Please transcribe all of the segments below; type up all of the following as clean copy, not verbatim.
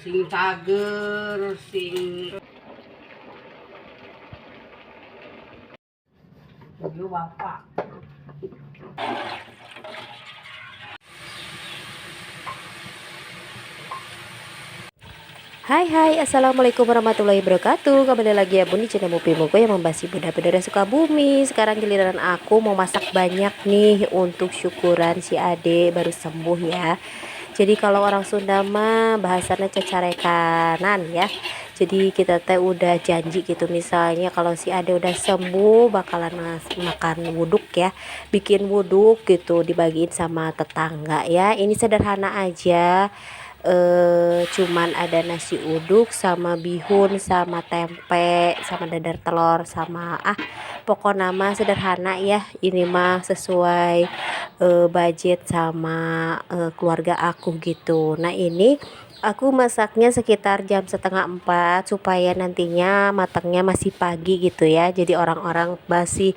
sing cager sing yo bapak. Hai hai, assalamualaikum warahmatullahi wabarakatuh. Kembali lagi ya bun di channel Mupi Mugo yang membahas bunda-bunda Sukabumi. Sekarang giliran aku mau masak banyak nih untuk syukuran si Ade baru sembuh ya. Jadi kalau orang Sunda mah bahasanya cecarekanan ya. Jadi kita teh udah janji gitu, misalnya kalau si Ade udah sembuh bakalan makan wuduk ya, bikin wuduk gitu dibagiin sama tetangga ya. Ini sederhana aja, cuman ada nasi uduk sama bihun sama tempe sama dadar telur sama pokok nama sederhana ya. Ini mah sesuai budget sama keluarga aku gitu. Nah ini aku masaknya sekitar jam setengah 4 supaya nantinya matangnya masih pagi gitu ya. Jadi orang-orang masih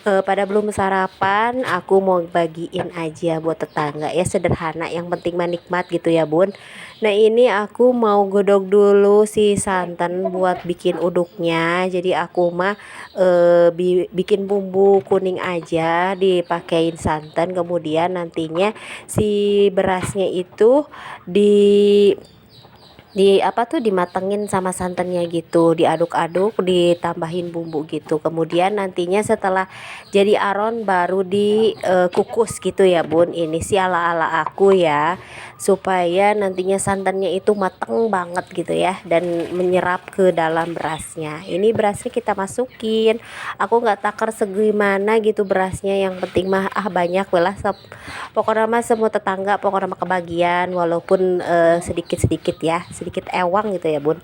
pada belum sarapan, aku mau bagiin aja buat tetangga ya, sederhana yang penting menikmat gitu ya bun. Nah ini aku mau godok dulu si santan buat bikin uduknya. Jadi aku mah bikin bumbu kuning aja dipakein santan, kemudian nantinya si berasnya itu di apa tuh dimatengin sama santannya gitu, diaduk-aduk, ditambahin bumbu gitu, kemudian nantinya setelah jadi aron baru dikukus gitu ya bun. Ini sih ala-ala aku ya, supaya nantinya santannya itu mateng banget gitu ya dan menyerap ke dalam berasnya. Ini berasnya kita masukin, aku nggak takar segimana gitu berasnya, yang penting mah banyak lah pokoknya mah semua tetangga pokoknya mah kebagian, walaupun sedikit-sedikit ya, sedikit ewang gitu ya bun.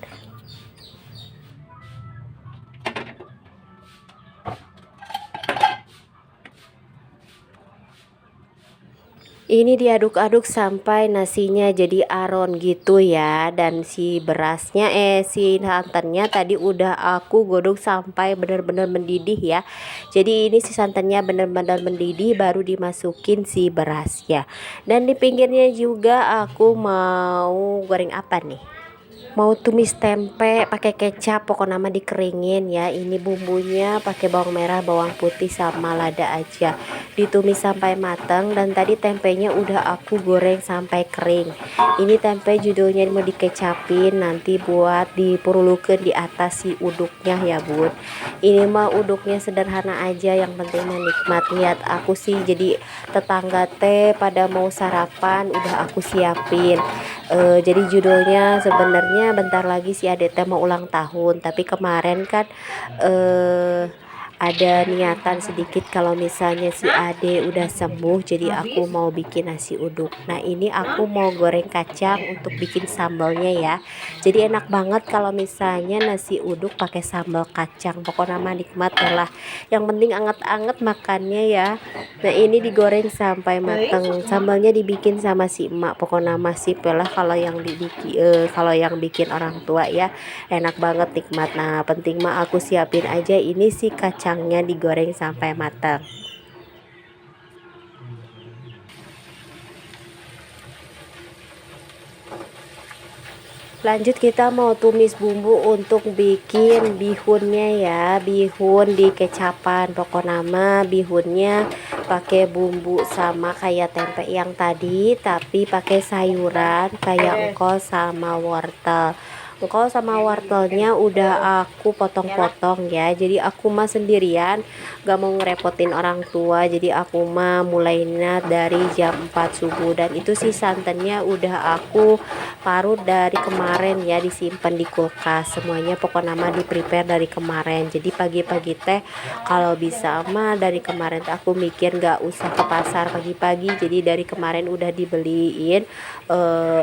Ini diaduk-aduk sampai nasinya jadi aron gitu ya, dan si berasnya si santannya tadi udah aku godok sampai benar-benar mendidih ya. Jadi ini si santannya benar-benar mendidih baru dimasukin si berasnya. Dan di pinggirnya juga aku mau goreng apa nih, mau tumis tempe pakai kecap, pokok nama dikeringin ya. Ini bumbunya pakai bawang merah, bawang putih sama lada aja, ditumis sampai matang. Dan tadi tempenya udah aku goreng sampai kering. Ini tempe judulnya mau dikecapin nanti buat dipurulukan di atas si uduknya ya bun. Ini mah uduknya sederhana aja, yang penting menikmat. Lihat aku sih, jadi tetangga teh pada mau sarapan udah aku siapin. Jadi judulnya sebenarnya bentar lagi si Ade teh mau ulang tahun, tapi kemarin kan ada niatan sedikit kalau misalnya si Ade udah sembuh, jadi aku mau bikin nasi uduk. Nah ini aku mau goreng kacang untuk bikin sambalnya ya. Jadi enak banget kalau misalnya nasi uduk pakai sambal kacang, pokoknya mah nikmat lah, yang penting anget-anget makannya ya. Nah ini digoreng sampai mateng, sambalnya dibikin sama si emak, pokoknya masih pelah kalau yang bikin orang tua ya, enak banget nikmat. Nah penting mah aku siapin aja ini si kacangnya digoreng sampai matang. Lanjut kita mau tumis bumbu untuk bikin bihunnya ya. Bihun di kecapan, pokok nama bihunnya pakai bumbu sama kayak tempe yang tadi, tapi pakai sayuran kayak engkol sama wortel. Engkol sama wortelnya udah aku potong-potong ya. Jadi aku mah sendirian, gak mau ngerepotin orang tua, jadi aku mah mulainya dari jam 4 subuh. Dan itu sih santannya udah aku parut dari kemarin ya, disimpan di kulkas semuanya, pokok nama di prepare dari kemarin. Jadi pagi-pagi teh kalau bisa mah dari kemarin aku mikir gak usah ke pasar pagi-pagi, jadi dari kemarin udah dibeliin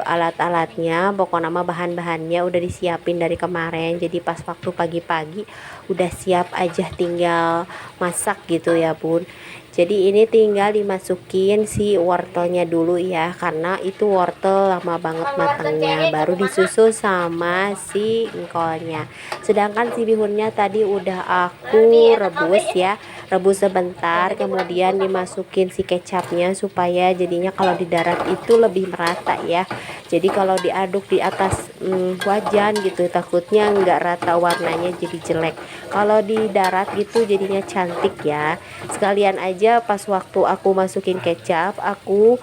alat-alatnya, pokok nama bahan-bahannya udah disiapin dari kemarin. Jadi pas waktu pagi-pagi udah siap aja, tinggal masak gitu ya bun. Jadi ini tinggal dimasukin si wortelnya dulu ya, karena itu wortel lama banget matangnya, baru disusul sama si engkolnya. Sedangkan si bihunnya tadi udah aku rebus ya, rebus sebentar, kemudian dimasukin si kecapnya supaya jadinya kalau di darat itu lebih merata ya. Jadi kalau diaduk di atas wajan gitu takutnya nggak rata warnanya, jadi jelek. Kalau di darat gitu jadinya cantik ya. Sekalian aja pas waktu aku masukin kecap, aku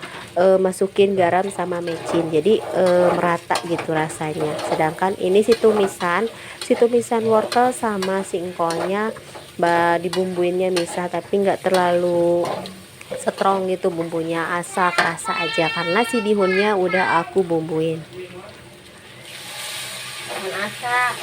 masukin garam sama mecin, jadi merata gitu rasanya. Sedangkan ini si tumisan wortel sama si engkolnya dibumbuinnya misah, tapi nggak terlalu strong gitu bumbunya, asal kerasa aja karena si bihunnya udah aku bumbuin. Masak.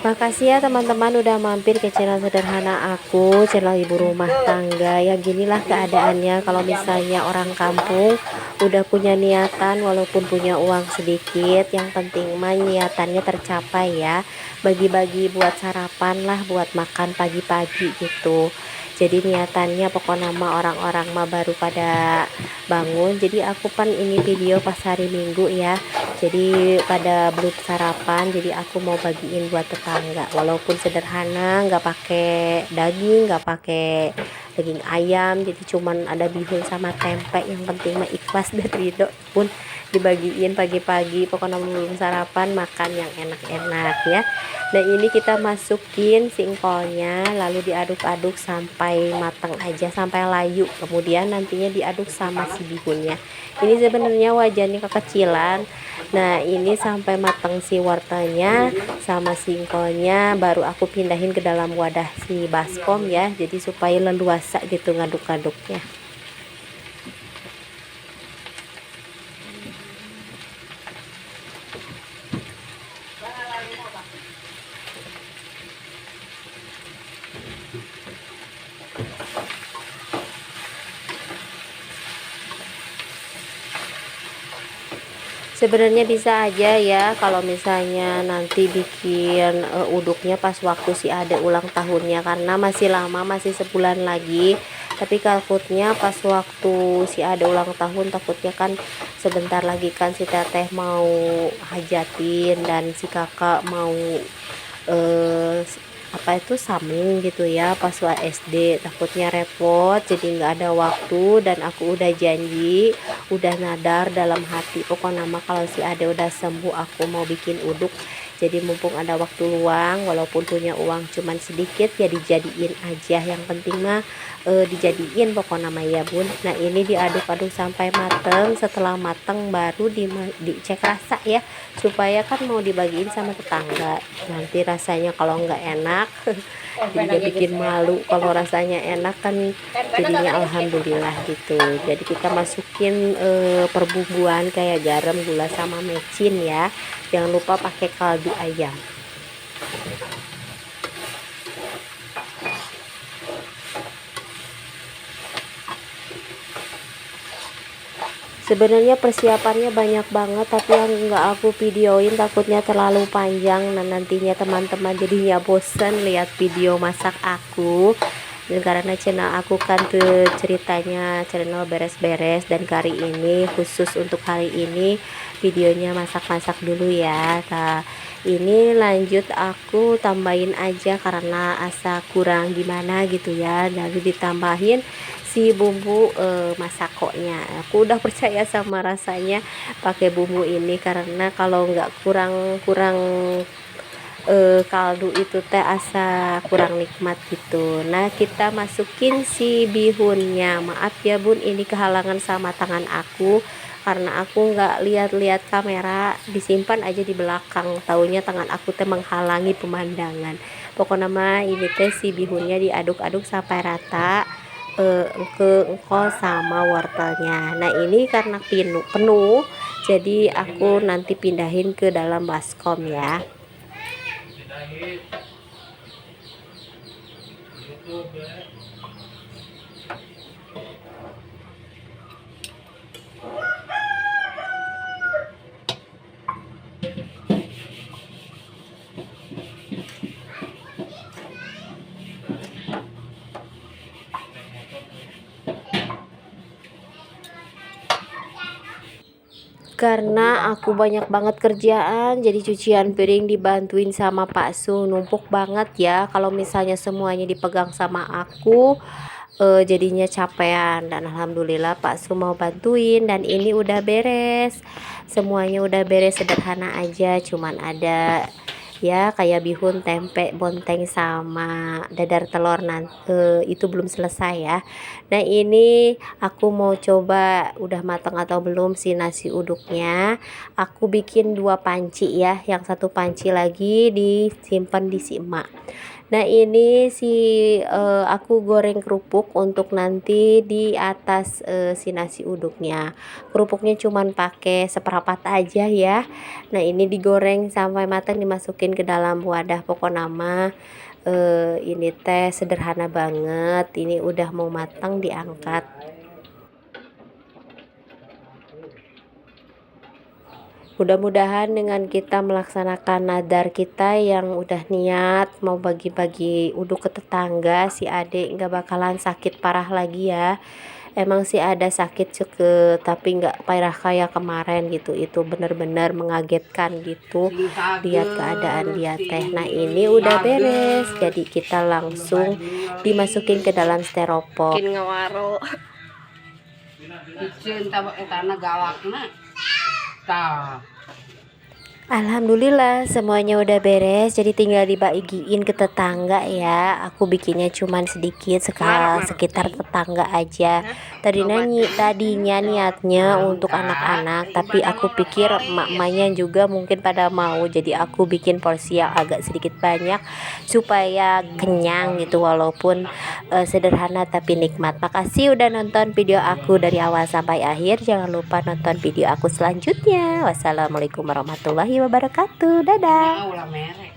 Makasih ya teman-teman udah mampir ke channel sederhana aku, channel ibu rumah tangga. Ya ginilah keadaannya kalau misalnya orang kampung udah punya niatan, walaupun punya uang sedikit, yang penting mah niatannya tercapai ya. Bagi-bagi buat sarapan lah, buat makan pagi-pagi gitu. Jadi niatannya pokoknya mah orang-orang mah baru pada bangun. Jadi aku kan ini video pas hari Minggu ya, jadi pada belum sarapan, jadi aku mau bagiin buat tetangga, walaupun sederhana, nggak pakai daging, nggak pakai daging ayam, jadi cuman ada bihun sama tempe, yang penting mah ikhlas dan ridho pun dibagiin pagi-pagi. Pokoknya belum sarapan makan yang enak-enak ya. Nah ini kita masukin singkolnya, lalu diaduk-aduk sampai matang aja, sampai layu, kemudian nantinya diaduk sama si bihunnya. Ini sebenarnya wajannya kekecilan. Nah ini sampai matang si wortelnya sama singkolnya, baru aku pindahin ke dalam wadah si baskom ya, jadi supaya leluasa gitu ngaduk-aduknya. Sebenarnya bisa aja ya kalau misalnya nanti bikin uduknya pas waktu si Ade ulang tahunnya, karena masih lama, masih sebulan lagi. Tapi takutnya pas waktu si Ade ulang tahun, takutnya kan sebentar lagi kan si teteh mau hajatin dan si kakak mau eh, apa itu samling gitu ya pas SD, takutnya repot, jadi nggak ada waktu. Dan aku udah janji, udah nadar dalam hati, pokoknya nama kalau si Ade udah sembuh aku mau bikin uduk. Jadi mumpung ada waktu luang, walaupun punya uang cuman sedikit ya dijadiin aja, yang penting mah dijadiin pokoknya nama ya bun. Nah ini diaduk-aduk sampai mateng, setelah mateng baru dicek rasa ya, supaya kan mau dibagiin sama tetangga. Nanti rasanya kalau nggak enak jadinya bikin malu, kalau rasanya enak kan jadinya alhamdulillah gitu. Jadi kita masukin perbumbuan kayak garam, gula sama mecin ya, jangan lupa pakai kaldu ayam. Sebenarnya persiapannya banyak banget, tapi yang nggak aku videoin takutnya terlalu panjang. Nah nantinya teman-teman jadinya bosen lihat video masak aku. Dan karena channel aku kan tuh ceritanya channel beres-beres, dan kali ini khusus untuk hari ini videonya masak-masak dulu ya. Nah ini lanjut aku tambahin aja karena asa kurang gimana gitu ya, lalu ditambahin si bumbu masakonya. Aku udah percaya sama rasanya pakai bumbu ini, karena kalau nggak kurang kaldu itu teh asa kurang nikmat gitu. Nah kita masukin si bihunnya. Maaf ya bun, ini kehalangan sama tangan aku karena aku nggak lihat-lihat kamera, disimpan aja di belakang, taunya tangan aku teh menghalangi pemandangan. Pokoknya mah ini teh si bihunnya diaduk-aduk sampai rata ke engkol sama wortelnya. Nah ini karena penuh, jadi aku nanti pindahin ke dalam baskom ya. karena aku banyak banget kerjaan, jadi cucian piring dibantuin sama Pak Su, numpuk banget ya. Kalau misalnya semuanya dipegang sama aku, jadinya capean. Dan alhamdulillah Pak Su mau bantuin, dan ini udah beres, semuanya udah beres, sederhana aja, cuman ada ya kayak bihun, tempe, bonteng, sama dadar telur. Nanti itu belum selesai ya. Nah ini aku mau coba udah matang atau belum si nasi uduknya. Aku bikin 2 panci ya, yang satu panci lagi disimpan di si emak. Nah ini aku goreng kerupuk untuk nanti di atas si nasi uduknya. Kerupuknya cuman pakai seperempat aja ya. Nah ini digoreng sampai matang, dimasukin ke dalam wadah. Pokok nama ini teh sederhana banget. Ini udah mau matang, diangkat. Mudah-mudahan dengan kita melaksanakan nadar kita yang udah niat mau bagi-bagi uduk ke tetangga, si adik nggak bakalan sakit parah lagi ya. Emang sih ada sakit ceke, tapi nggak parah kayak kemarin gitu. Itu bener-bener mengagetkan gitu lihat keadaan dia teh. Nah ini udah beres, jadi kita langsung dimasukin ke dalam styrofoam. Bikin ngawaro. Bikin tanah galakna. Tah. Alhamdulillah semuanya udah beres, jadi tinggal dibagiin ke tetangga ya. Aku bikinnya cuman sedikit, sekitar tetangga aja. Tadinya niatnya untuk anak-anak, tapi aku pikir emak-emaknya juga mungkin pada mau, jadi aku bikin porsi yang agak sedikit banyak supaya kenyang gitu, walaupun sederhana tapi nikmat. Makasih udah nonton video aku dari awal sampai akhir. Jangan lupa nonton video aku selanjutnya. Wassalamualaikum warahmatullahi wabarakatuh. Dadah. Ulah merek.